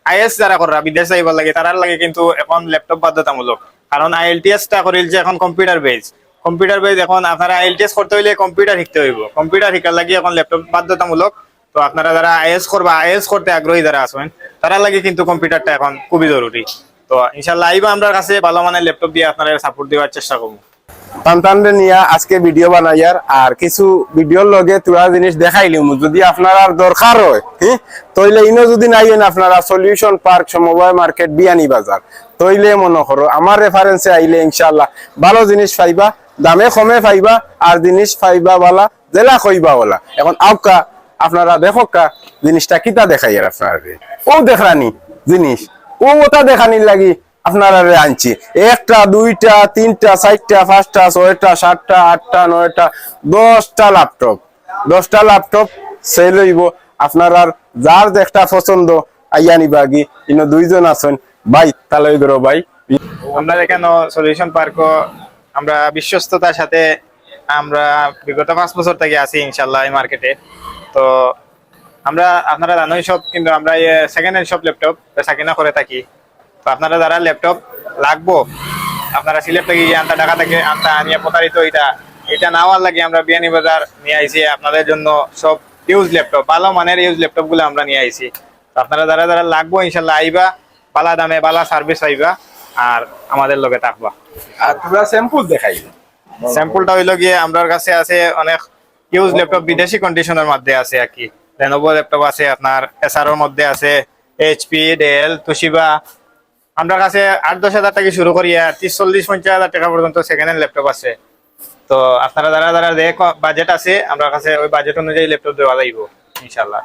Is যারা করা বিদেশ যাইবার লাগে তারার লাগে কিন্তু এখন ল্যাপটপ বাধ্যতামূলক, কারণ আইএলটিএস টা করিল যে এখন কম্পিউটার বেজ এখন আপনারা আইএলটিএস করতে হইলে কম্পিউটার শিখতে হইব, কম্পিউটার শিখার লাগে এখন ল্যাপটপ বাধ্যতামূলক। তো আপনারা যারা আইএস করবা, আইএস করতে আগ্রহী যারা আছেন তারা লাগে কিন্তু কম্পিউটারটা এখন খুবই জরুরি। তো ইনশাল্লাহ আইবা আমরা কাছে ভালো মানের ল্যাপটপ দিয়ে আপনারা সাপোর্ট দেওয়ার চেষ্টা করবো। সন্তানরে নিয়ে আজকে ভিডিও বানাইয়ার আর কিছু ভিডিওর লগে তুলা জিনিস দেখাইলিম, যদি আপনার দরকার হয় তইলে ইনো যদি নাই আপনারা সলিউশন পার্ক সমবায় মার্কেট বিয়ানি বাজার তইলে মনে করো আমার রেফারেন্সে আইলে ইনশাআল্লাহ ভালো জিনিস পাইবা, দামে কমে পাইবা আর জিনিস পাইবা বলা জেলা কইবা বলা। এখন আউকা আপনারা দেখোকা জিনিসটা কিতা দেখাই আর আপনারা ও দেখরানি জিনিস ও ওটা দেখানির লাগি আপনারা আনছি একটা দুইটা তিনটা চারটা পাঁচটা ছয়টা সাতটা আটটা নয়টা 10টা ল্যাপটপ সেল হইব। আপনারা যার একটা পছন্দ আইয়া নিবা গি ইনো দুইজন আছেন ভাই তাহলে ধরো ভাই আমরা এখানে সলিউশন পার্ক আমরা বিশ্বস্ততার সাথে আমরা বিগত 5 বছর থেকে আছি ইনশাল্লাহ এই মার্কেটে। তো আমরা আপনারা জানোই সব, কিন্তু আমরা সেকেন্ড হ্যান্ড সব ল্যাপটপ বেচা কিনা করে থাকি। তো আপনারা যারা ল্যাপটপ লাগবো আপনারা সিলেট থেকে আনতা ঢাকা থেকে আনতা আনিয়া প্রতারিত এটা নেওয়ার লাগে আমরা বিয়ানি বাজার নিয়ে আইছি আপনাদের জন্য সব ইউজ ল্যাপটপ, ভালো মানের ইউজ ল্যাপটপ গুলো আমরা নিয়ে আইছি। তো আপনারা যারা যারা লাগবো ইনশাল্লাহ আইবা, বালা দামে বালা সার্ভিস আইবা আর আমাদের লগে থাকবা। আর পুরা স্যাম্পল দেখাই স্যাম্পলটা হইলো গিয়ে আমার কাছে আছে অনেক ইউজ ল্যাপটপ বিদেশি কন্ডিশনের মধ্যে আছে আর কি। লেনোভো ল্যাপটপ আছে, আপনার এসআরওর মধ্যে আছে, এইচপি, ডেল, তোশিবা। আমার কাছে 8-10 হাজার থেকে শুরু করিয়া 30-40-50 হাজার টাকা পর্যন্ত সেকেন্ড হ্যান্ড ল্যাপটপ আছে। তো আপনারা যারা যারা বাজেট আছে আমার কাছে ওই বাজেট অনুযায়ী ল্যাপটপ দেওয়া যাইব ইনশাল্লাহ।